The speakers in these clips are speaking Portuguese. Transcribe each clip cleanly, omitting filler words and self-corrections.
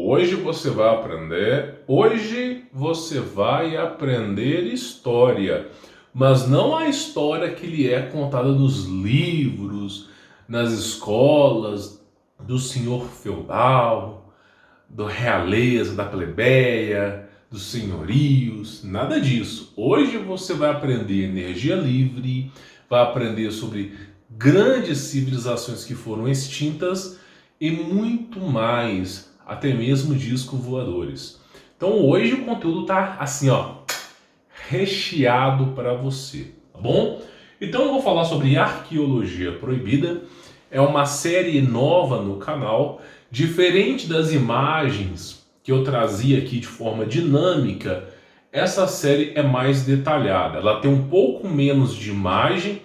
Hoje você vai aprender história, mas não a história que lhe é contada nos livros, nas escolas, do senhor feudal, da realeza, da plebeia, dos senhorios, nada disso. Hoje você vai aprender energia livre, vai aprender sobre grandes civilizações que foram extintas e muito mais, até mesmo discos voadores. Então hoje o conteúdo tá assim, ó, recheado para você, tá bom? Então eu vou falar sobre arqueologia proibida. É uma série nova no canal, diferente das imagens que eu trazia aqui de forma dinâmica. Essa série é mais detalhada, ela tem um pouco menos de imagem.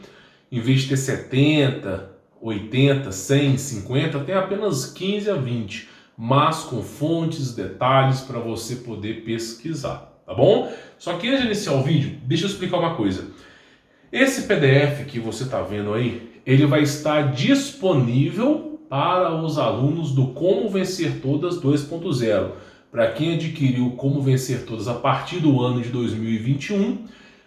Em vez de ter 70, 80, 100, 50, tem apenas 15 a 20, mas com fontes, detalhes para você poder pesquisar, tá bom? Só que antes de iniciar o vídeo, deixa eu explicar uma coisa. Esse PDF que você está vendo aí, ele vai estar disponível para os alunos do Como Vencer Todas 2.0. Para quem adquiriu Como Vencer Todas a partir do ano de 2021,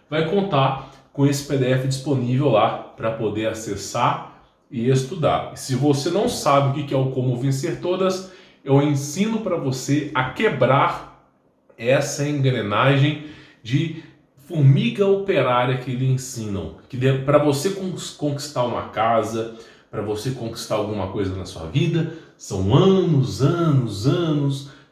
vai contar com esse PDF disponível lá para poder acessar e estudar. E se você não sabe o que é o Como Vencer Todas, eu ensino para você a quebrar essa engrenagem de formiga operária que lhe ensinam. Que para você conquistar uma casa, para você conquistar alguma coisa na sua vida, são anos,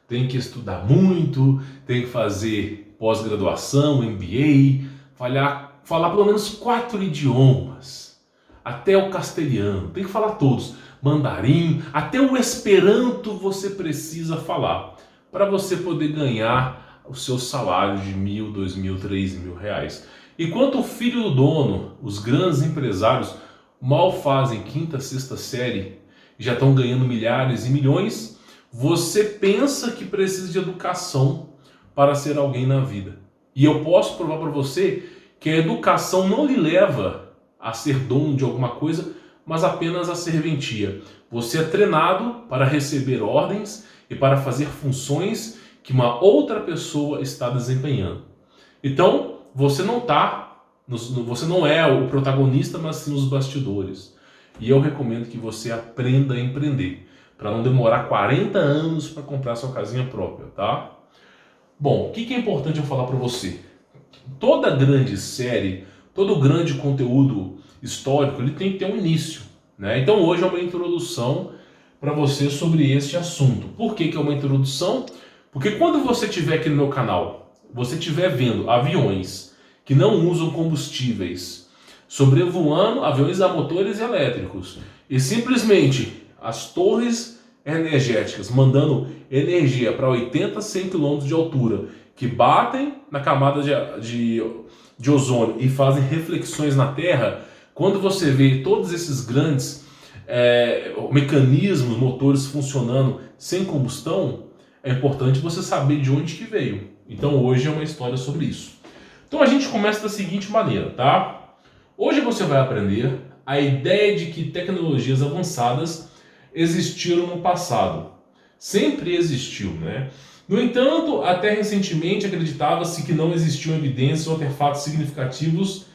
tem que estudar muito, tem que fazer pós-graduação, MBA, falar pelo menos 4 idiomas, até o castelhano, tem que falar todos, mandarim, até o esperanto você precisa falar, para você poder ganhar o seu salário de R$1.000, R$2.000, R$3.000. Enquanto o filho do dono, os grandes empresários, mal fazem quinta, sexta série, e já estão ganhando milhares e milhões, você pensa que precisa de educação para ser alguém na vida. E eu posso provar para você que a educação não lhe leva a ser dono de alguma coisa, mas apenas a serventia. Você é treinado para receber ordens e para fazer funções que uma outra pessoa está desempenhando. Então, você não é o protagonista, mas sim os bastidores. E eu recomendo que você aprenda a empreender, para não demorar 40 anos para comprar sua casinha própria, tá? Bom, o que é importante eu falar para você? Toda grande série, todo grande conteúdo histórico, ele tem que ter um início, né? Então hoje é uma introdução para você sobre este assunto. Por que é uma introdução? Porque quando você estiver aqui no meu canal, você estiver vendo aviões que não usam combustíveis, sobrevoando aviões a motores elétricos, e simplesmente as torres energéticas mandando energia para 80, 100 km de altura, que batem na camada de ozônio e fazem reflexões na Terra, quando você vê todos esses grandes mecanismos, motores funcionando sem combustão, é importante você saber de onde que veio. Então hoje é uma história sobre isso. Então a gente começa da seguinte maneira, tá? Hoje você vai aprender a ideia de que tecnologias avançadas existiram no passado. Sempre existiu, né? No entanto, até recentemente acreditava-se que não existiam evidências ou artefatos significativos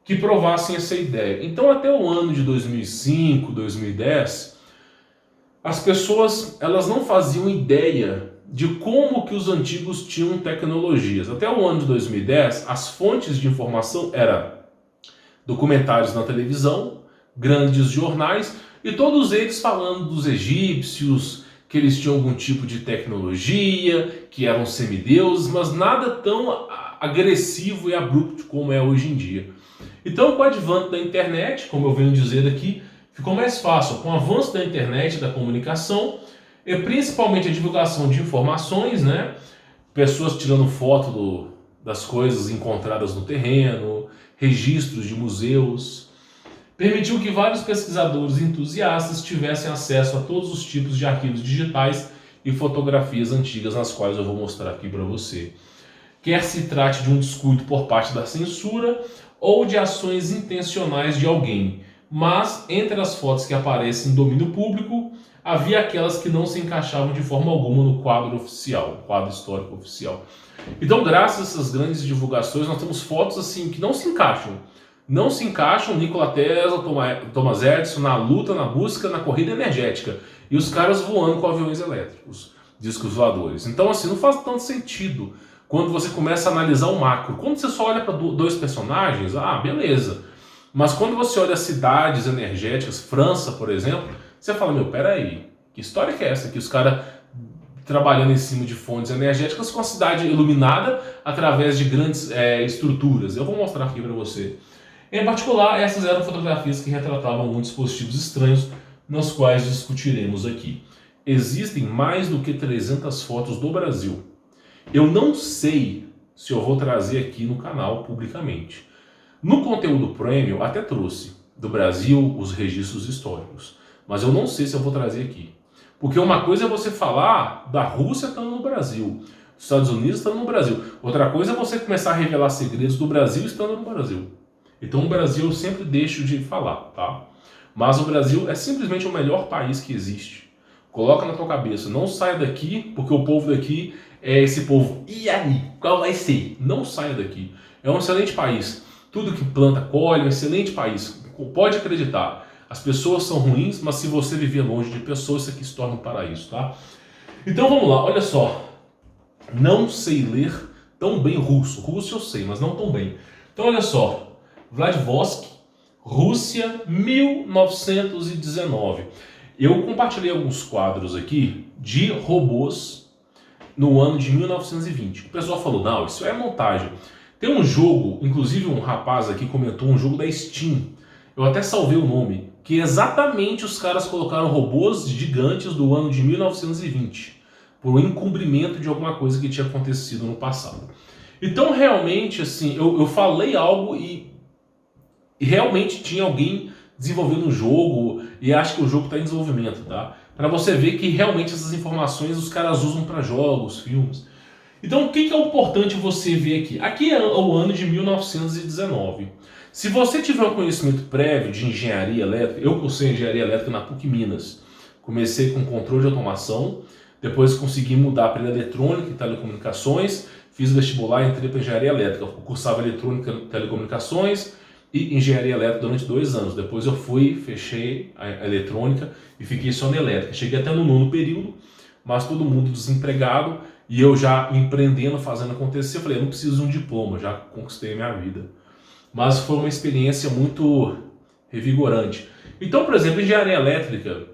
que provassem essa ideia. Então, até o ano de 2005, 2010, as pessoas elas não faziam ideia de como que os antigos tinham tecnologias. Até o ano de 2010, as fontes de informação eram documentários na televisão, grandes jornais, e todos eles falando dos egípcios, que eles tinham algum tipo de tecnologia, que eram semideuses, mas nada tão agressivo e abrupto como é hoje em dia. Então, com o advento da internet, como eu venho dizer aqui, ficou mais fácil. Com o avanço da internet, da comunicação, e principalmente a divulgação de informações, né? Pessoas tirando foto das coisas encontradas no terreno, registros de museus, permitiu que vários pesquisadores entusiastas tivessem acesso a todos os tipos de arquivos digitais e fotografias antigas, nas quais eu vou mostrar aqui para você. Quer se trate de um descuido por parte da censura ou de ações intencionais de alguém, mas entre as fotos que aparecem em domínio público, havia aquelas que não se encaixavam de forma alguma no quadro oficial, quadro histórico oficial. Então, graças a essas grandes divulgações, nós temos fotos assim que não se encaixam. Não se encaixam Nikola Tesla, Thomas Edison na luta, na busca, na corrida energética. E os caras voando com aviões elétricos, discos voadores. Então, assim, não faz tanto sentido quando você começa a analisar o macro. Quando você só olha para dois personagens, beleza. Mas quando você olha cidades energéticas, França, por exemplo, você fala, meu, peraí, que história que é essa? Que os caras trabalhando em cima de fontes energéticas com a cidade iluminada através de grandes estruturas. Eu vou mostrar aqui para você. Em particular, essas eram fotografias que retratavam alguns dispositivos estranhos, nos quais discutiremos aqui. Existem mais do que 300 fotos do Brasil. Eu não sei se eu vou trazer aqui no canal publicamente. No conteúdo premium até trouxe do Brasil os registros históricos, mas eu não sei se eu vou trazer aqui. Porque uma coisa é você falar da Rússia estando no Brasil, dos Estados Unidos estando no Brasil. Outra coisa é você começar a revelar segredos do Brasil estando no Brasil. Então o Brasil eu sempre deixo de falar, tá? Mas o Brasil é simplesmente o melhor país que existe. Coloca na tua cabeça, não saia daqui, porque o povo daqui é esse povo. E aí, qual vai ser? Não saia daqui. É um excelente país. Tudo que planta colhe, um excelente país. Pode acreditar. As pessoas são ruins, mas se você viver longe de pessoas, isso aqui se torna um paraíso, tá? Então vamos lá, olha só. Não sei ler tão bem russo. Russo eu sei, mas não tão bem. Então olha só. Vladivostok, Rússia, 1919. Eu compartilhei alguns quadros aqui de robôs no ano de 1920. O pessoal falou, não, isso é montagem. Tem um jogo, inclusive um rapaz aqui comentou, um jogo da Steam. Eu até salvei o nome, que exatamente os caras colocaram robôs gigantes do ano de 1920, por encobrimento de alguma coisa que tinha acontecido no passado. Então, realmente, assim, eu falei algo e realmente tinha alguém desenvolvendo um jogo e acho que o jogo está em desenvolvimento, tá? Para você ver que realmente essas informações os caras usam para jogos, filmes. Então, o que é importante você ver aqui? Aqui é o ano de 1919. Se você tiver um conhecimento prévio de engenharia elétrica, eu cursei engenharia elétrica na PUC Minas. Comecei com controle de automação, depois consegui mudar para eletrônica e telecomunicações, fiz vestibular e entrei para engenharia elétrica. Eu cursava eletrônica e telecomunicações e engenharia elétrica durante 2 anos. Depois eu fechei a eletrônica e fiquei só na elétrica. Cheguei até no 9º período, mas todo mundo desempregado e eu já empreendendo, fazendo acontecer. Eu falei, eu não preciso de um diploma, já conquistei a minha vida. Mas foi uma experiência muito revigorante. Então, por exemplo, engenharia elétrica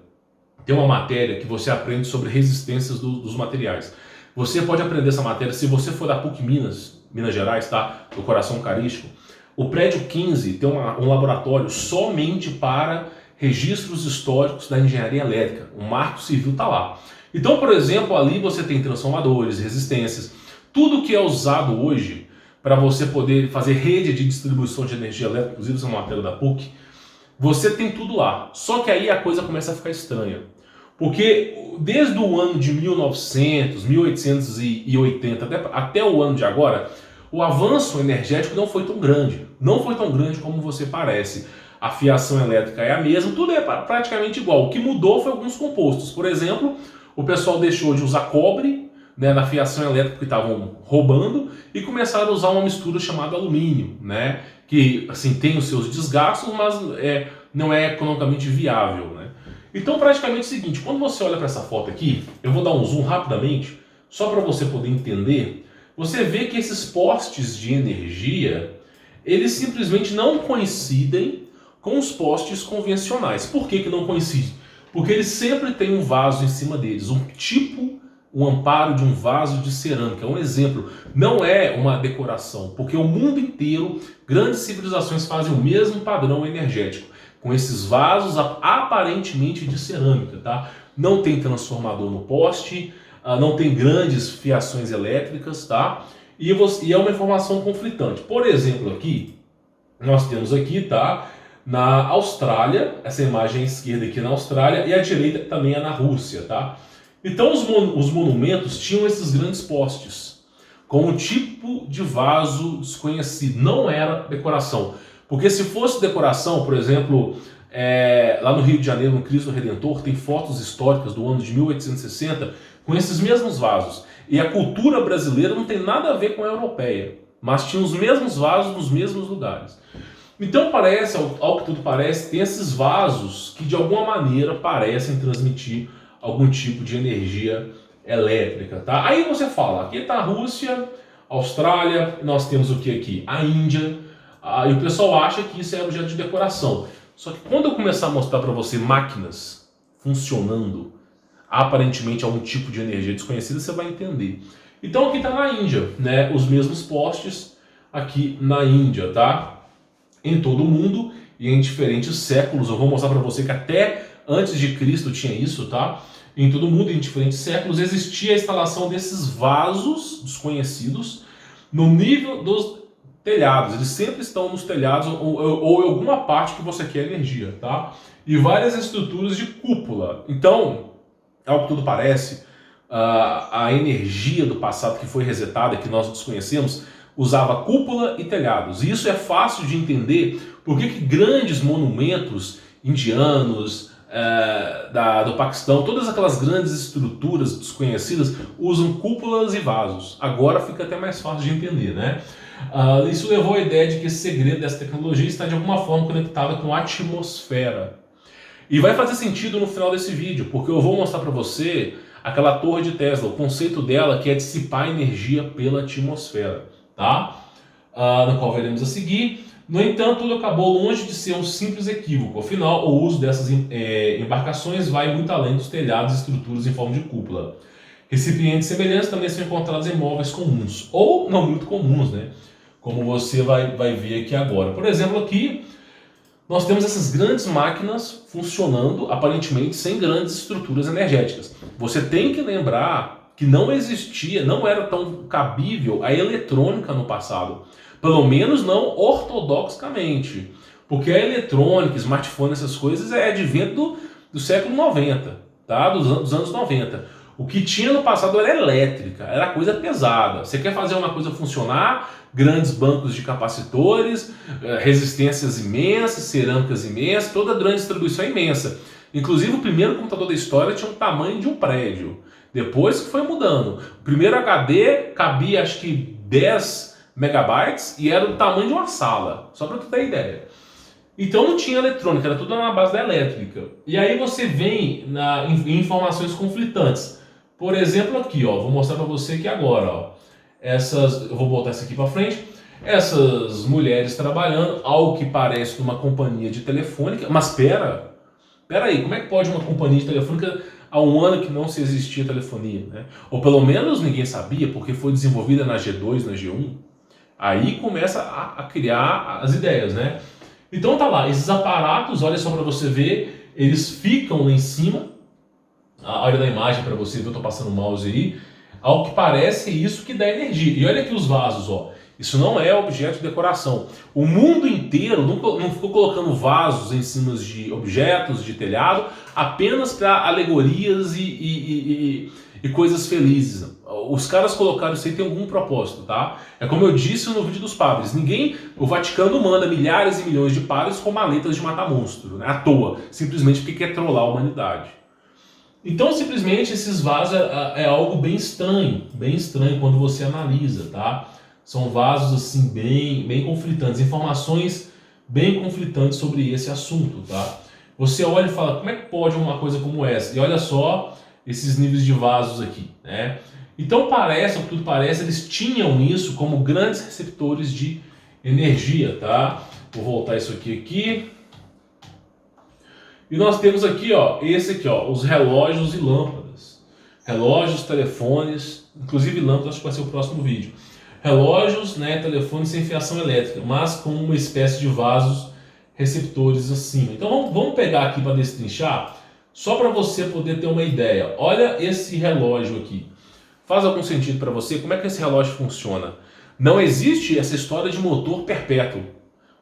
tem uma matéria que você aprende sobre resistências dos materiais. Você pode aprender essa matéria se você for da PUC Minas, Minas Gerais, tá? Do coração carístico. O prédio 15 tem um laboratório somente para registros históricos da engenharia elétrica. O marco civil está lá. Então, por exemplo, ali você tem transformadores, resistências, tudo que é usado hoje para você poder fazer rede de distribuição de energia elétrica, inclusive essa é uma matéria da PUC, você tem tudo lá. Só que aí a coisa começa a ficar estranha. Porque desde o ano de 1900, 1880 até o ano de agora, o avanço energético não foi tão grande. Não foi tão grande como você parece. A fiação elétrica é a mesma, tudo é praticamente igual. O que mudou foi alguns compostos. Por exemplo, o pessoal deixou de usar cobre, né, na fiação elétrica porque estavam roubando e começaram a usar uma mistura chamada alumínio, né, que assim, tem os seus desgastos, mas não é economicamente viável. Né? Então, praticamente é o seguinte, quando você olha para essa foto aqui, eu vou dar um zoom rapidamente, só para você poder entender. Você vê que esses postes de energia, eles simplesmente não coincidem com os postes convencionais. Por que não coincidem? Porque eles sempre têm um vaso em cima deles, um amparo de um vaso de cerâmica. É um exemplo, não é uma decoração, porque o mundo inteiro, grandes civilizações fazem o mesmo padrão energético, com esses vasos aparentemente de cerâmica, tá? Não tem transformador no poste, não tem grandes fiações elétricas, tá? E é uma informação conflitante. Por exemplo, aqui, nós temos aqui, tá? Na Austrália, essa imagem à esquerda aqui na Austrália, e a direita também é na Rússia, tá? Então os monumentos tinham esses grandes postes, com um tipo de vaso desconhecido, não era decoração. Porque se fosse decoração, por exemplo, lá no Rio de Janeiro, no Cristo Redentor, tem fotos históricas do ano de 1860 com esses mesmos vasos. E a cultura brasileira não tem nada a ver com a europeia, mas tinha os mesmos vasos nos mesmos lugares. Então parece, ao que tudo parece, tem esses vasos que de alguma maneira parecem transmitir algum tipo de energia elétrica, tá? Aí você fala, aqui está a Rússia, Austrália, nós temos o que aqui? A Índia, e o pessoal acha que isso é objeto de decoração. Só que quando eu começar a mostrar para você máquinas funcionando, aparentemente algum tipo de energia desconhecida, você vai entender. Então aqui está na Índia, né? Os mesmos postes aqui na Índia, tá? Em todo o mundo e em diferentes séculos. Eu vou mostrar para você que até antes de Cristo tinha isso, tá? Em todo o mundo, em diferentes séculos, existia a instalação desses vasos desconhecidos no nível dos telhados. Eles sempre estão nos telhados ou em alguma parte que você quer energia, tá? E várias estruturas de cúpula. Então, ao que tudo parece, a energia do passado que foi resetada, que nós desconhecemos, usava cúpula e telhados. E isso é fácil de entender porque que grandes monumentos indianos, do Paquistão, todas aquelas grandes estruturas desconhecidas usam cúpulas e vasos. Agora fica até mais fácil de entender, né? Isso levou à ideia de que esse segredo dessa tecnologia está de alguma forma conectado com a atmosfera. E vai fazer sentido no final desse vídeo, porque eu vou mostrar para você aquela torre de Tesla, o conceito dela que é dissipar energia pela atmosfera, tá? No qual veremos a seguir. No entanto, tudo acabou longe de ser um simples equívoco. Afinal, o uso dessas embarcações vai muito além dos telhados e estruturas em forma de cúpula. Recipientes semelhantes também são encontrados em móveis comuns, ou não muito comuns, né? Como você vai ver aqui agora. Por exemplo, aqui nós temos essas grandes máquinas funcionando, aparentemente sem grandes estruturas energéticas. Você tem que lembrar que não existia, não era tão cabível a eletrônica no passado. Pelo menos não ortodoxamente. Porque a eletrônica, smartphone, essas coisas é advento do século 90, tá? Dos anos 90. O que tinha no passado era elétrica, era coisa pesada. Você quer fazer uma coisa funcionar, grandes bancos de capacitores, resistências imensas, cerâmicas imensas, toda a grande distribuição imensa. Inclusive o primeiro computador da história tinha o tamanho de um prédio. Depois que foi mudando. O primeiro HD cabia acho que 10 megabytes e era do tamanho de uma sala, só para tu ter ideia. Então não tinha eletrônica, era tudo na base da elétrica. E aí você vem em informações conflitantes. Por exemplo aqui, ó, vou mostrar para você aqui agora, ó. Eu vou botar isso aqui para frente. Essas mulheres trabalhando, ao que parece numa companhia de telefônica. Mas pera aí, como é que pode uma companhia de telefônica há um ano que não se existia telefonia, né? Ou pelo menos ninguém sabia, porque foi desenvolvida na G2, na G1. Aí começa a criar as ideias, né? Então tá lá, esses aparatos, olha só para você ver, eles ficam lá em cima. Olha da imagem para você ver, eu tô passando o mouse aí. Ao que parece, é isso que dá energia. E olha aqui os vasos, ó. Isso não é objeto de decoração. O mundo inteiro não ficou colocando vasos em cima de objetos de telhado apenas para alegorias e coisas felizes. Os caras colocaram isso aí, tem algum propósito, tá? É como eu disse no vídeo dos padres. O Vaticano manda milhares e milhões de padres com maletas de matar monstro, né? À toa, simplesmente porque quer trollar a humanidade. Então, simplesmente, esses vasos é algo bem estranho quando você analisa, tá? São vasos, assim, bem conflitantes, informações bem conflitantes sobre esse assunto, tá? Você olha e fala, como é que pode uma coisa como essa? E olha só esses níveis de vasos aqui, né? Então parece, ao que tudo parece, eles tinham isso como grandes receptores de energia, tá? Vou voltar isso aqui. E nós temos aqui, ó, esse aqui, ó, os relógios e lâmpadas. Relógios, telefones, inclusive lâmpadas, acho que vai ser o próximo vídeo. Relógios, né, telefones sem fiação elétrica, mas com uma espécie de vasos receptores acima. Então vamos pegar aqui para destrinchar, só para você poder ter uma ideia. Olha esse relógio aqui. Faz algum sentido para você? Como é que esse relógio funciona? Não existe essa história de motor perpétuo.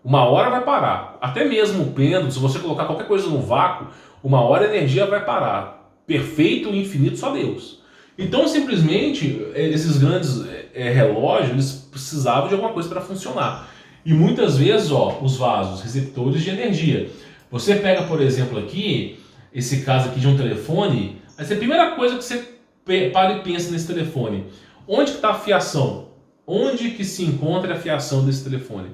Uma hora vai parar. Até mesmo o pêndulo, se você colocar qualquer coisa no vácuo, uma hora a energia vai parar. Perfeito e infinito só Deus. Então, simplesmente, esses grandes relógios, eles precisavam de alguma coisa para funcionar. E muitas vezes, ó, os vasos, receptores de energia. Você pega, por exemplo, aqui, esse caso aqui de um telefone, essa é a primeira coisa que você para e pensa nesse telefone. Onde que está a fiação? Onde que se encontra a fiação desse telefone?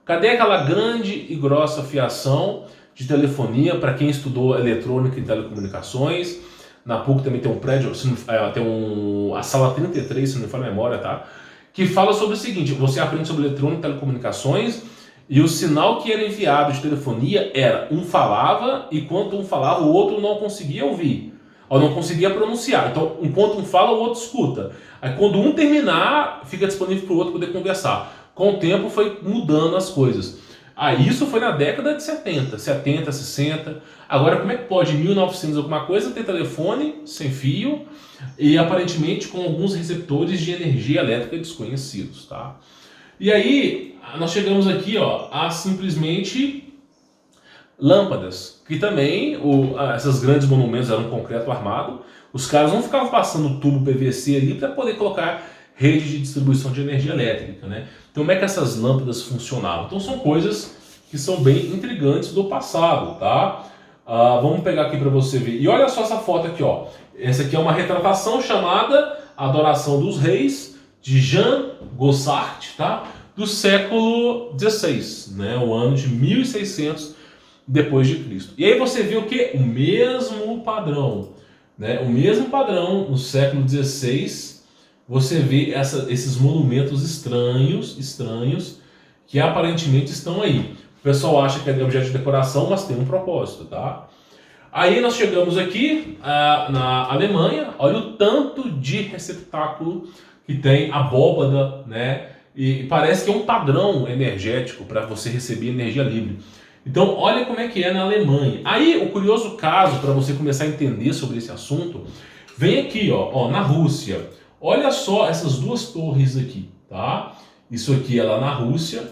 Cadê aquela grande e grossa fiação de telefonia para quem estudou eletrônica e telecomunicações? Na PUC também tem um prédio, tem a sala 33, se não me falha a memória, tá? Que fala sobre o seguinte: você aprende sobre eletrônica e telecomunicações e o sinal que era enviado de telefonia era um falava e quando um falava o outro não conseguia ouvir, ou não conseguia pronunciar. Então, enquanto um fala, o outro escuta. Aí quando um terminar, fica disponível para o outro poder conversar. Com o tempo foi mudando as coisas. Isso foi na década de 70, 60. Agora, como é que pode, em 1900 alguma coisa, ter telefone sem fio e aparentemente com alguns receptores de energia elétrica desconhecidos, tá? E aí, nós chegamos aqui, ó, a simplesmente lâmpadas, que também, esses grandes monumentos eram concreto armado, os caras não ficavam passando tubo PVC ali para poder colocar rede de distribuição de energia elétrica, né? Então, como é que essas lâmpadas funcionavam? Então, são coisas que são bem intrigantes do passado, tá? Vamos pegar aqui para você ver. E olha só essa foto aqui, ó. Essa aqui é uma retratação chamada Adoração dos Reis, de Jean Gossart, tá? Do século XVI, né? O ano de 1600 depois de Cristo. E aí você vê o que? O mesmo padrão, né? O mesmo padrão no século XVI. Você vê esses monumentos estranhos, que aparentemente estão aí. O pessoal acha que é objeto de decoração, mas tem um propósito, tá? Aí nós chegamos aqui na Alemanha, olha o tanto de receptáculo que tem, abóbada, né? E parece que é um padrão energético para você receber energia livre. Então, olha como é que é na Alemanha. Aí, o curioso caso, para você começar a entender sobre esse assunto, vem aqui, ó, na Rússia. Olha só essas duas torres aqui, tá? Isso aqui é lá na Rússia.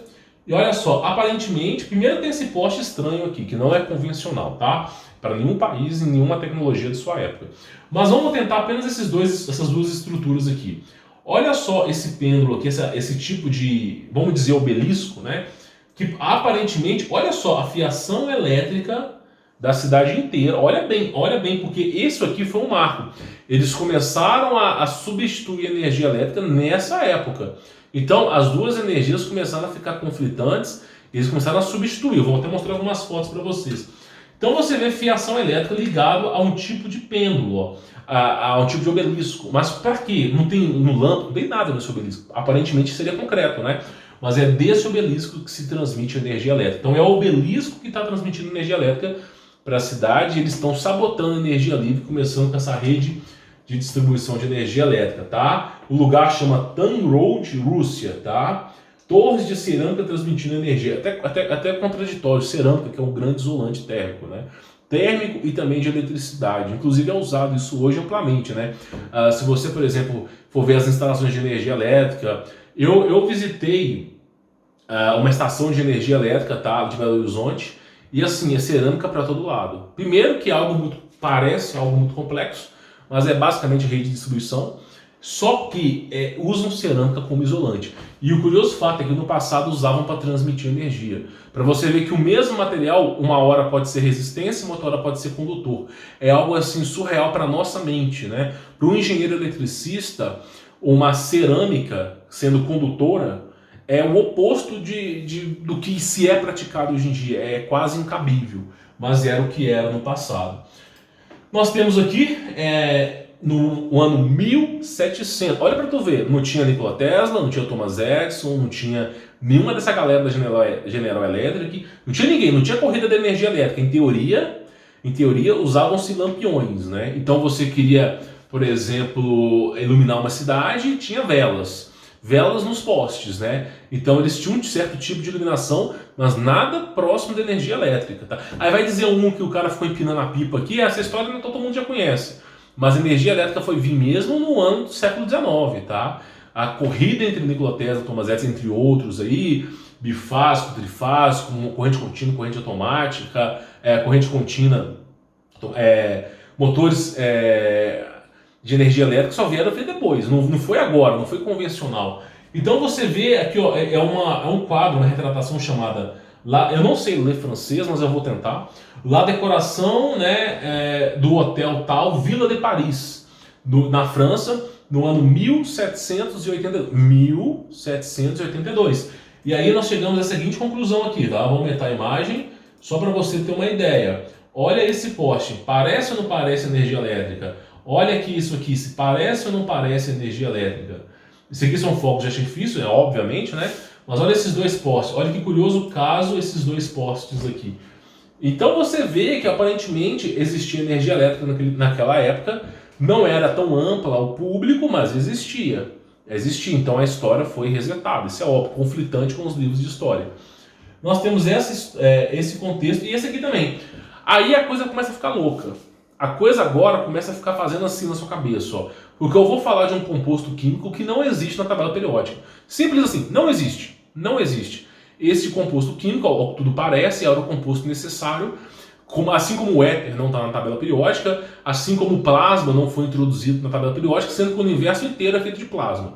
E olha só, aparentemente, primeiro tem esse poste estranho aqui, que não é convencional, tá? Para nenhum país e nenhuma tecnologia de sua época. Mas vamos tentar apenas essas duas estruturas aqui. Olha só esse pêndulo aqui, esse tipo de, vamos dizer, obelisco, né? Que aparentemente, olha só, a fiação elétrica da cidade inteira. Olha bem, porque isso aqui foi um marco. Eles começaram a substituir a energia elétrica nessa época. Então, as duas energias começaram a ficar conflitantes, eles começaram a substituir. Eu vou até mostrar algumas fotos para vocês. Então, você vê fiação elétrica ligado a um tipo de pêndulo, ó, a um tipo de obelisco. Mas para quê? Não tem no lâmpada, não tem nada nesse obelisco. Aparentemente seria concreto, né? Mas é desse obelisco que se transmite energia elétrica. Então, é o obelisco que está transmitindo energia elétrica para a cidade, eles estão sabotando a energia livre, começando com essa rede de distribuição de energia elétrica, tá? O lugar chama Tanroad, Rússia, tá? Torres de cerâmica transmitindo energia, até contraditório, cerâmica que é um grande isolante térmico, né? Térmico e também de eletricidade, inclusive é usado isso hoje amplamente, né? Se você, por exemplo, for ver as instalações de energia elétrica, eu visitei uma estação de energia elétrica, tá? De Belo Horizonte. E assim, é cerâmica para todo lado. Primeiro que parece algo muito complexo, mas é basicamente rede de distribuição, só que usam cerâmica como isolante. E o curioso fato é que no passado usavam para transmitir energia. Para você ver que o mesmo material, uma hora pode ser resistência, uma outra hora pode ser condutor. É algo assim surreal para a nossa mente, né? Para um engenheiro eletricista, uma cerâmica sendo condutora é o oposto do que se é praticado hoje em dia. É quase incabível, mas era o que era no passado. Nós temos aqui, no ano 1700, olha para tu ver, não tinha Nikola Tesla, não tinha Thomas Edison, não tinha nenhuma dessa galera da General Electric, não tinha ninguém, não tinha corrida de energia elétrica. Em teoria usavam-se lampiões, né? Então você queria, por exemplo, iluminar uma cidade, tinha velas nos postes, né? Então eles tinham um certo tipo de iluminação, mas nada próximo da energia elétrica, tá? Aí vai dizer que o cara ficou empinando a pipa aqui, essa história todo mundo já conhece. Mas a energia elétrica foi vir mesmo no ano do século XIX, tá? A corrida entre Nikola Tesla e Thomas Edison, entre outros aí, bifásico, trifásico, corrente contínua, corrente automática, corrente contínua, motores de energia elétrica só vieram depois, não foi agora, não foi convencional. Então você vê aqui, ó, é um quadro, uma retratação chamada Lá, eu não sei ler francês, mas eu vou tentar. La decoração, né, do hotel tal, Villa de Paris, na França, no ano 1782. E aí nós chegamos à seguinte conclusão aqui, tá? Vou aumentar a imagem, só para você ter uma ideia. Olha esse poste, parece ou não parece energia elétrica? Olha aqui isso aqui, se parece ou não parece energia elétrica? Isso aqui são fogos de artifício, obviamente, né? Mas olha esses dois postes, olha que curioso caso esses dois postes aqui. Então você vê que aparentemente existia energia elétrica naquela época, não era tão ampla ao público, mas existia. Existia, então a história foi resetada. Isso é óbvio, conflitante com os livros de história. Nós temos esse contexto e esse aqui também. Aí a coisa começa a ficar louca. A coisa agora começa a ficar fazendo assim na sua cabeça, ó. Porque eu vou falar de um composto químico que não existe na tabela periódica. Simples assim, não existe. Não existe. Esse composto químico, ao que tudo parece, era o composto necessário, assim como o éter não está na tabela periódica, assim como o plasma não foi introduzido na tabela periódica, sendo que o universo inteiro é feito de plasma.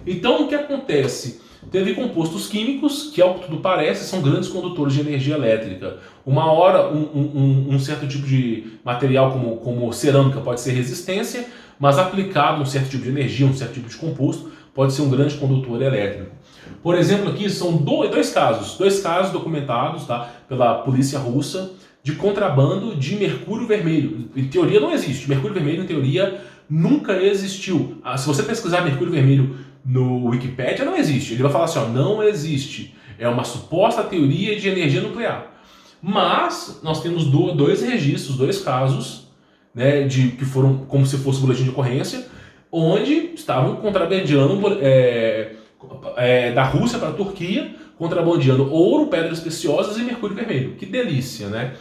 Então o que acontece? Teve compostos químicos que, ao que tudo parece, são grandes condutores de energia elétrica. Uma hora, um certo tipo de material como cerâmica pode ser resistência, mas aplicado a um certo tipo de energia, um certo tipo de composto, pode ser um grande condutor elétrico. Por exemplo, aqui são dois casos documentados, tá, pela polícia russa, de contrabando de mercúrio vermelho. Em teoria não existe. Mercúrio vermelho, em teoria, nunca existiu. Se você pesquisar mercúrio vermelho no Wikipedia, não existe. Ele vai falar assim, ó, não existe. É uma suposta teoria de energia nuclear. Mas nós temos dois registros, dois casos, né, que foram como se fosse boletim de ocorrência, onde estavam contrabandeando da Rússia para a Turquia, contrabandeando ouro, pedras preciosas e mercúrio vermelho. Que delícia, né?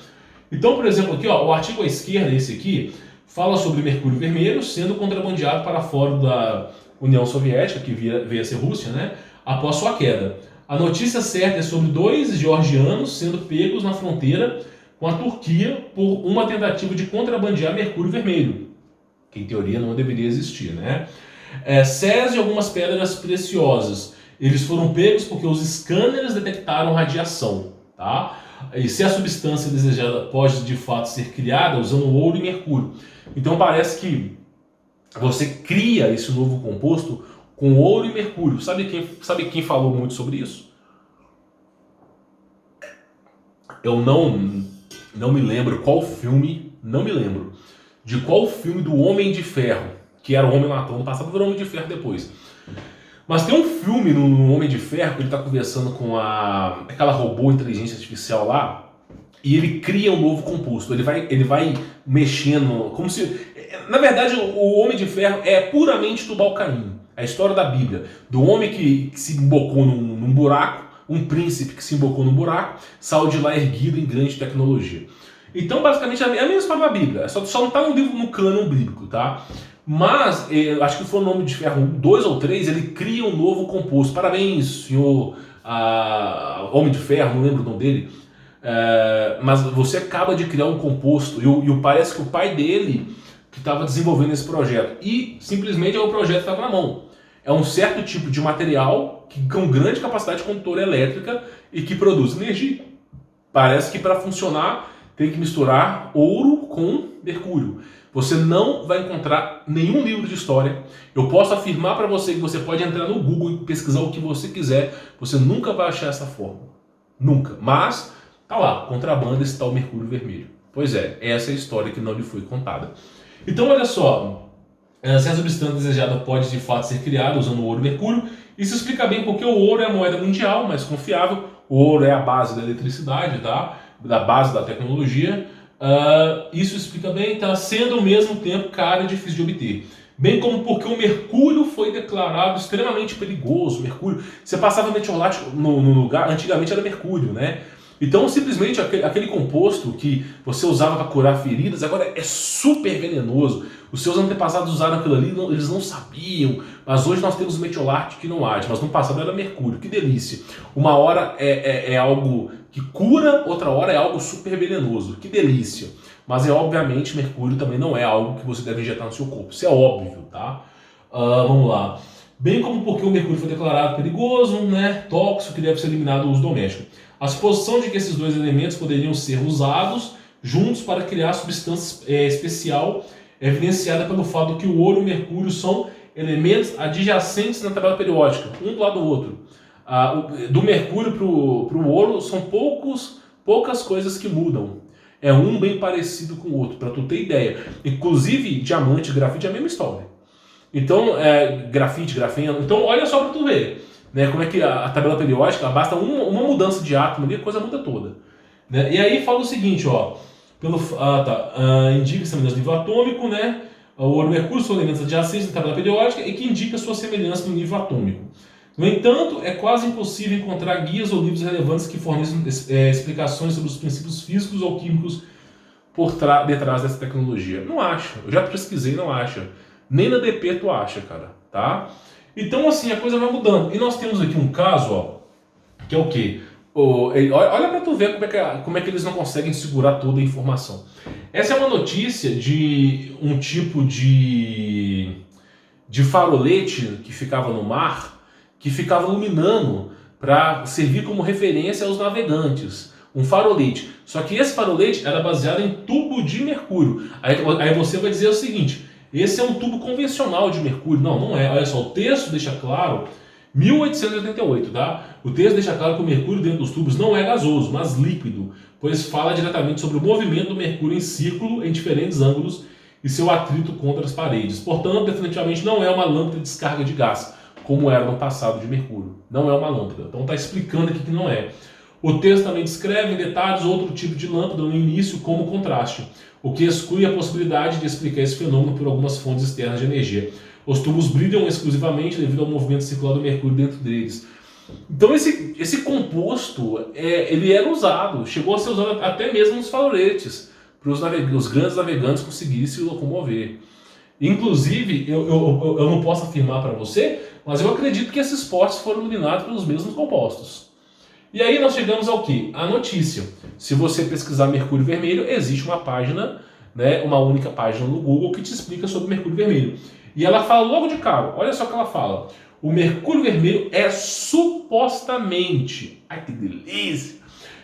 Então, por exemplo, aqui, ó, o artigo à esquerda, esse aqui, fala sobre mercúrio vermelho sendo contrabandeado para fora da União Soviética, que veio a ser Rússia, né, após sua queda. A notícia certa é sobre 2 georgianos sendo pegos na fronteira com a Turquia por uma tentativa de contrabandear mercúrio vermelho, que em teoria não deveria existir, né? Césio e algumas pedras preciosas. Eles foram pegos porque os scanners detectaram radiação, tá? E se a substância desejada pode de fato ser criada usando ouro e mercúrio. Então parece que você cria esse novo composto com ouro e mercúrio. Sabe quem falou muito sobre isso? Eu não me lembro qual filme, não me lembro de qual filme do Homem de Ferro, que era o Homem Latão no passado, virou Homem de Ferro depois. Mas tem um filme no Homem de Ferro que ele está conversando com aquela robô inteligência artificial lá, e ele cria um novo composto. Ele vai mexendo, como se... Na verdade, o Homem de Ferro é puramente Tubal-Caim. É a história da Bíblia, do homem que se embocou num buraco, um príncipe que se embocou num buraco, saiu de lá erguido em grande tecnologia. Então, basicamente, é a mesma história da Bíblia. Só não está no livro, no cânon bíblico, tá? Mas, acho que foi no Homem de Ferro 2 ou 3, ele cria um novo composto. Parabéns, senhor Homem de Ferro, não lembro o nome dele. Mas você acaba de criar um composto, e parece que o pai dele que estava desenvolvendo esse projeto. E, simplesmente, o projeto estava na mão. É um certo tipo de material com grande capacidade condutora elétrica e que produz energia. Parece que para funcionar tem que misturar ouro com mercúrio. Você não vai encontrar nenhum livro de história. Eu posso afirmar para você que você pode entrar no Google e pesquisar o que você quiser. Você nunca vai achar essa fórmula. Nunca. Mas, tá lá, contrabando está o mercúrio vermelho. Pois é, essa é a história que não lhe foi contada. Então, olha só. Se a substância desejada pode de fato ser criada usando ouro e mercúrio, isso explica bem porque o ouro é a moeda mundial mais confiável. O ouro é a base da eletricidade, tá? Da base da tecnologia. Isso explica bem, tá? Sendo ao mesmo tempo caro e difícil de obter. Bem como porque o mercúrio foi declarado extremamente perigoso. Mercúrio, você passava metiolate no lugar, antigamente era mercúrio, né? Então, simplesmente, aquele composto que você usava para curar feridas, agora é super venenoso. Os seus antepassados usaram aquilo ali, eles não sabiam. Mas hoje nós temos metiolate que não arde, mas no passado era mercúrio. Que delícia. Uma hora é algo que cura, outra hora é algo super venenoso. Que delícia. Mas obviamente, mercúrio também não é algo que você deve injetar no seu corpo. Isso é óbvio, tá? Vamos lá. bem como porque o mercúrio foi declarado perigoso, né, tóxico, que deve ser eliminado do uso doméstico. A suposição de que esses dois elementos poderiam ser usados juntos para criar substância especial é evidenciada pelo fato que o ouro e o mercúrio são elementos adjacentes na tabela periódica, um do lado do outro. Do mercúrio para o ouro são poucas coisas que mudam. É um bem parecido com o outro, para tu ter ideia. Inclusive, diamante e grafite é a mesma história. Então, grafite, grafeno. Então, olha só para tu ver, né, como é que a tabela periódica, basta uma mudança de átomo ali, a coisa muda toda. Né? E aí fala o seguinte, ó. Indica semelhança no nível atômico, né? O ouro e o mercúrio são elementos adjacentes na tabela periódica e que indica sua semelhança no nível atômico. No entanto, é quase impossível encontrar guias ou livros relevantes que forneçam explicações sobre os princípios físicos ou químicos detrás dessa tecnologia. Não acha. Eu já pesquisei, não acha. Nem na DP tu acha, cara. Tá? Então, assim, a coisa vai mudando. E nós temos aqui um caso, ó, que é o quê? Olha para tu ver como é que eles não conseguem segurar toda a informação. Essa é uma notícia de um tipo de farolete que ficava no mar, que ficava iluminando para servir como referência aos navegantes. Um farolete. Só que esse farolete era baseado em tubo de mercúrio. Aí você vai dizer o seguinte, esse é um tubo convencional de mercúrio. Não, não é. Olha só, o texto deixa claro, 1888, tá? O texto deixa claro que o mercúrio dentro dos tubos não é gasoso, mas líquido, pois fala diretamente sobre o movimento do mercúrio em círculo em diferentes ângulos e seu atrito contra as paredes. Portanto, definitivamente não é uma lâmpada de descarga de gás, como era no passado de mercúrio. Não é uma lâmpada. Então está explicando aqui que não é. O texto também descreve em detalhes outro tipo de lâmpada no início como contraste, o que exclui a possibilidade de explicar esse fenômeno por algumas fontes externas de energia. Os tubos brilham exclusivamente devido ao movimento circular do mercúrio dentro deles. Então esse composto, ele era usado, chegou a ser usado até mesmo nos faroletes, para os grandes navegantes conseguirem se locomover. Inclusive, eu não posso afirmar para você, mas eu acredito que esses potes foram iluminados pelos mesmos compostos. E aí nós chegamos ao quê? A notícia. Se você pesquisar mercúrio vermelho, existe uma página, né, uma única página no Google que te explica sobre mercúrio vermelho. E ela fala logo de cara, olha só o que ela fala. O mercúrio vermelho é supostamente, ai que delícia,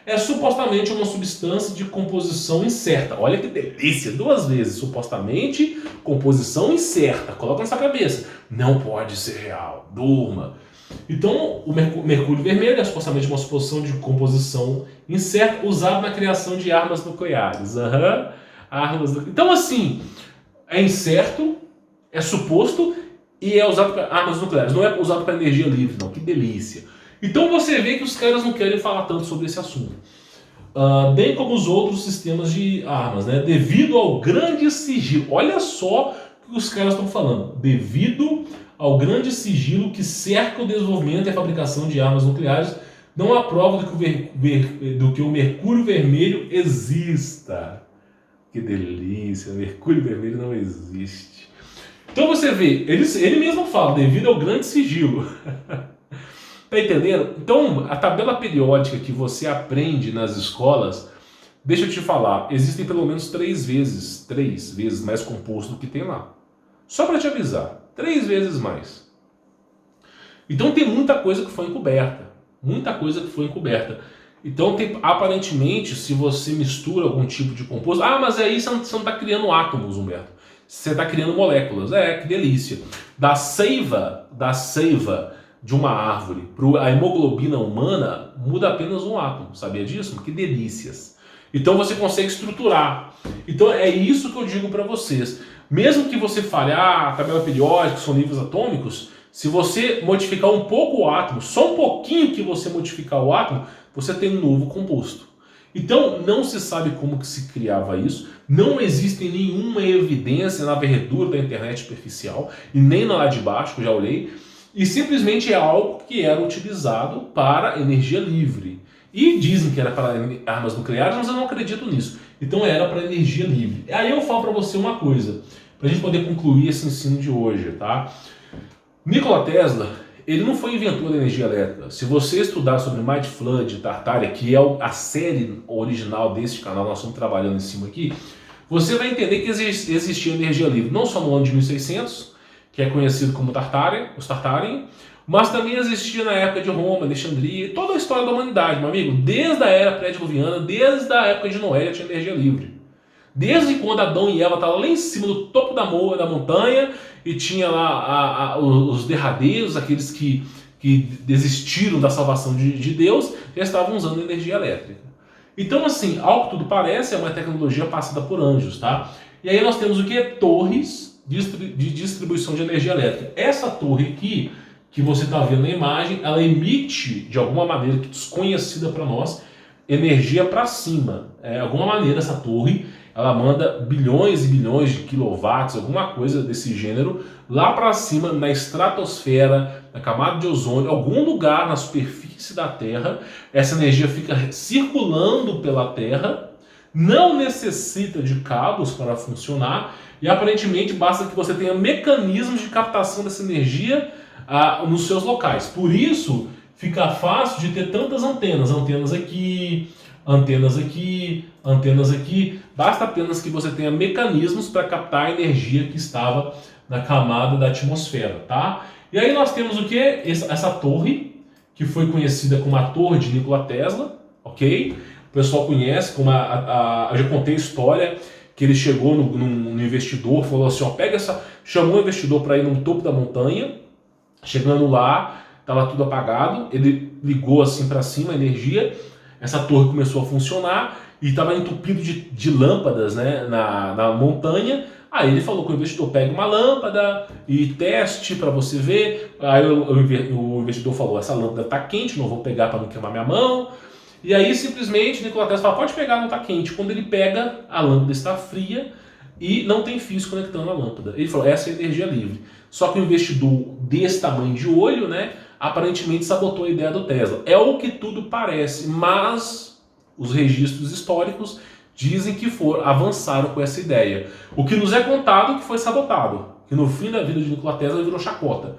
é supostamente uma substância de composição incerta. Olha que delícia, 2 vezes, supostamente composição incerta. Coloca na sua cabeça, não pode ser real, durma. Então, o mercúrio vermelho é supostamente uma suposição de composição incerta usada na criação de armas nucleares. Então, assim, é incerto, é suposto e é usado para armas nucleares. Não é usado para energia livre, não. Que delícia. Então você vê que os caras não querem falar tanto sobre esse assunto. Bem como os outros sistemas de armas, né? Devido ao grande sigilo. Olha só o que os caras estão falando. Devido ao grande sigilo que cerca o desenvolvimento e a fabricação de armas nucleares, não há prova do que o mercúrio vermelho exista. Que delícia, mercúrio vermelho não existe. Então você vê, ele mesmo fala, devido ao grande sigilo. Tá entendendo? Então, a tabela periódica que você aprende nas escolas, deixa eu te falar, existem pelo menos 3 vezes mais composto do que tem lá. Só para te avisar, 3 vezes mais. Então tem muita coisa que foi encoberta. Muita coisa que foi encoberta. Então, aparentemente, se você mistura algum tipo de composto... mas aí você não está criando átomos, Humberto. Você está criando moléculas. Que delícia. Da seiva de uma árvore para a hemoglobina humana, muda apenas um átomo. Sabia disso? Que delícias. Então, você consegue estruturar. Então, é isso que eu digo para vocês. Mesmo que você fale, tabela periódica, são níveis atômicos, se você modificar um pouco o átomo, só um pouquinho que você modificar o átomo, você tem um novo composto. Então, não se sabe como que se criava isso, não existe nenhuma evidência na varredura da internet superficial, e nem na lá de baixo, que eu já olhei, e simplesmente é algo que era utilizado para energia livre. E dizem que era para armas nucleares, mas eu não acredito nisso. Então era para energia livre. Aí eu falo para você uma coisa, para a gente poder concluir esse ensino de hoje, tá? Nikola Tesla, ele não foi inventor da energia elétrica. Se você estudar sobre Mind Flood, Tartaria, que é a série original deste canal, nós estamos trabalhando em cima aqui, você vai entender que existia energia livre, não só no ano de 1600, que é conhecido como Tartária, os Tartarian, mas também existia na época de Roma, Alexandria, toda a história da humanidade, meu amigo, desde a era pré-diluviana, desde a época de Noé já tinha energia livre. Desde quando Adão e Eva estavam lá em cima do topo da montanha e tinha lá os derradeiros, aqueles que desistiram da salvação de Deus, já estavam usando energia elétrica. Então, assim, ao que tudo parece, é uma tecnologia passada por anjos, tá? E aí nós temos o que? Torres de distribuição de energia elétrica. Essa torre aqui, que você está vendo na imagem, ela emite, de alguma maneira que desconhecida para nós, energia para cima. De alguma maneira, essa torre, ela manda bilhões e bilhões de quilowatts, alguma coisa desse gênero, lá para cima, na estratosfera, na camada de ozônio, algum lugar na superfície da Terra. Essa energia fica circulando pela Terra, não necessita de cabos para funcionar, e aparentemente basta que você tenha mecanismos de captação dessa energia nos seus locais. Por isso, fica fácil de ter tantas antenas, antenas aqui, antenas aqui, antenas aqui. Basta apenas que você tenha mecanismos para captar a energia que estava na camada da atmosfera, tá? E aí nós temos o que? Essa torre, que foi conhecida como a Torre de Nikola Tesla, ok? O pessoal conhece, como eu já contei a história, que ele chegou no investidor, falou assim, ó, chamou o investidor para ir no topo da montanha, chegando lá, estava tudo apagado, ele ligou assim para cima a energia, essa torre começou a funcionar e estava entupido de lâmpadas, né, na montanha. Aí ele falou com o investidor, pega uma lâmpada e teste para você ver. Aí o investidor falou, essa lâmpada está quente, não vou pegar para não queimar minha mão. E aí simplesmente Nikola Tesla fala, pode pegar, não está quente. Quando ele pega, a lâmpada está fria e não tem fios conectando a lâmpada. Ele falou, essa é energia livre. Só que o investidor desse tamanho de olho, né, aparentemente sabotou a ideia do Tesla. É o que tudo parece, mas os registros históricos dizem que avançaram com essa ideia. O que nos é contado que foi sabotado, que no fim da vida de Nikola Tesla virou chacota.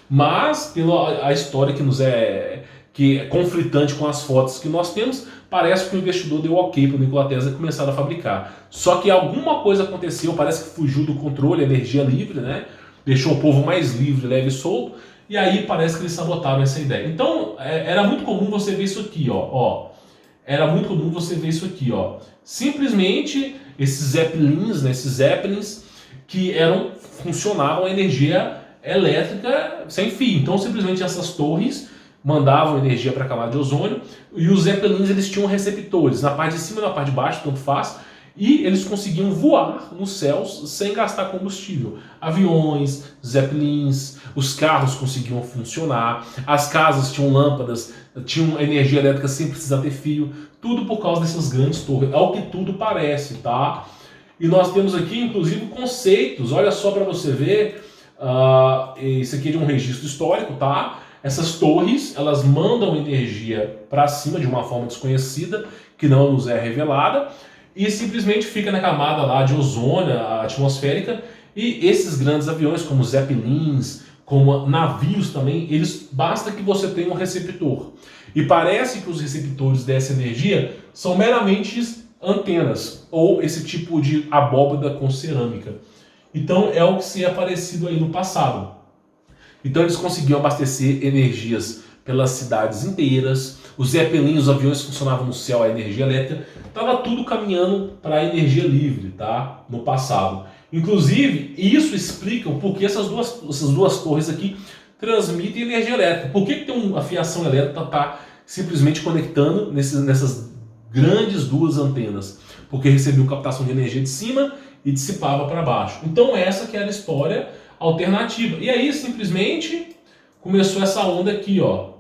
Mas, pela a história que é conflitante com as fotos que nós temos, parece que o investidor deu ok para o Nikola Tesla começar a fabricar. Só que alguma coisa aconteceu, parece que fugiu do controle, a energia livre, né? Deixou o povo mais livre, leve e solto, e aí parece que eles sabotaram essa ideia. Então, era muito comum você ver isso aqui, ó. Era muito comum você ver isso aqui, ó. Simplesmente esses Zeppelins, né, que funcionavam a energia elétrica sem fio. Então, simplesmente essas torres mandavam energia para a camada de ozônio e os Zeppelins eles tinham receptores na parte de cima e na parte de baixo, tanto faz, e eles conseguiam voar nos céus sem gastar combustível. Aviões, Zeppelins, os carros conseguiam funcionar, as casas tinham lâmpadas, tinham energia elétrica sem precisar ter fio, tudo por causa dessas grandes torres, ao que tudo parece, tá? E nós temos aqui, inclusive, conceitos, olha só para você ver, isso aqui é de um registro histórico, tá? Essas torres, elas mandam energia para cima de uma forma desconhecida, que não nos é revelada, e simplesmente fica na camada lá de ozônio atmosférica, e esses grandes aviões, como Zeppelins, como navios também, basta que você tenha um receptor. E parece que os receptores dessa energia são meramente antenas, ou esse tipo de abóbada com cerâmica. Então é o que se é parecido aí no passado. Então eles conseguiam abastecer energias pelas cidades inteiras, os Zeppelins, os aviões funcionavam no céu, a energia elétrica, estava tudo caminhando para a energia livre, tá? No passado. Inclusive, isso explica o porquê essas duas torres aqui transmitem energia elétrica. Por que tem uma fiação elétrica está simplesmente conectando nessas grandes duas antenas? Porque recebeu captação de energia de cima e dissipava para baixo. Então essa que era a história alternativa. E aí simplesmente começou essa onda aqui, ó.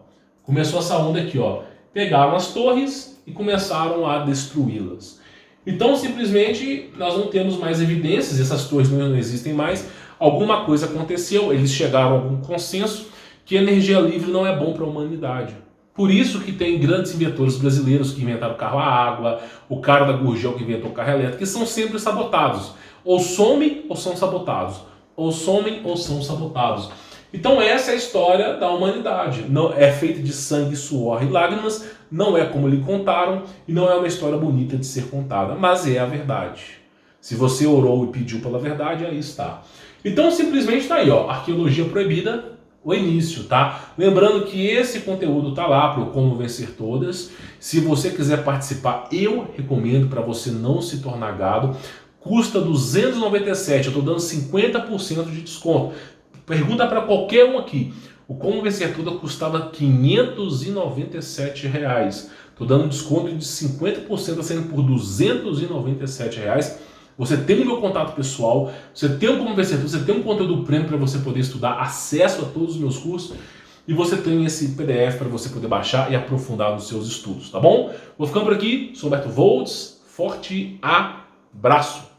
Pegaram as torres e começaram a destruí-las. Então simplesmente nós não temos mais evidências, essas torres não existem mais. Alguma coisa aconteceu, eles chegaram a algum consenso que energia livre não é bom para a humanidade. Por isso que tem grandes inventores brasileiros que inventaram o carro a água, o cara da Gurgel que inventou o carro elétrico, que são sempre sabotados. Ou somem ou são sabotados. Ou somem ou são sabotados. Então essa é a história da humanidade. Não é feita de sangue, suor e lágrimas, não é como lhe contaram e não é uma história bonita de ser contada, mas é a verdade. Se você orou e pediu pela verdade, aí está. Então simplesmente tá aí, ó, Arqueologia Proibida, o início, tá? Lembrando que esse conteúdo tá lá para o Como Vencer Todas. Se você quiser participar, eu recomendo, para você não se tornar gado. Custa R$ 297, eu tô dando 50% de desconto. Pergunta para qualquer um aqui. O Como Vencer Todas custava R$ 597. Tô dando desconto de 50%, saindo por R$ 297. Você tem o meu contato pessoal, você tem o Como Vencer Todas, você tem um conteúdo premium para você poder estudar, acesso a todos os meus cursos, e você tem esse PDF para você poder baixar e aprofundar nos seus estudos, tá bom? Vou ficando por aqui, sou Humberto Voltz, forte abraço!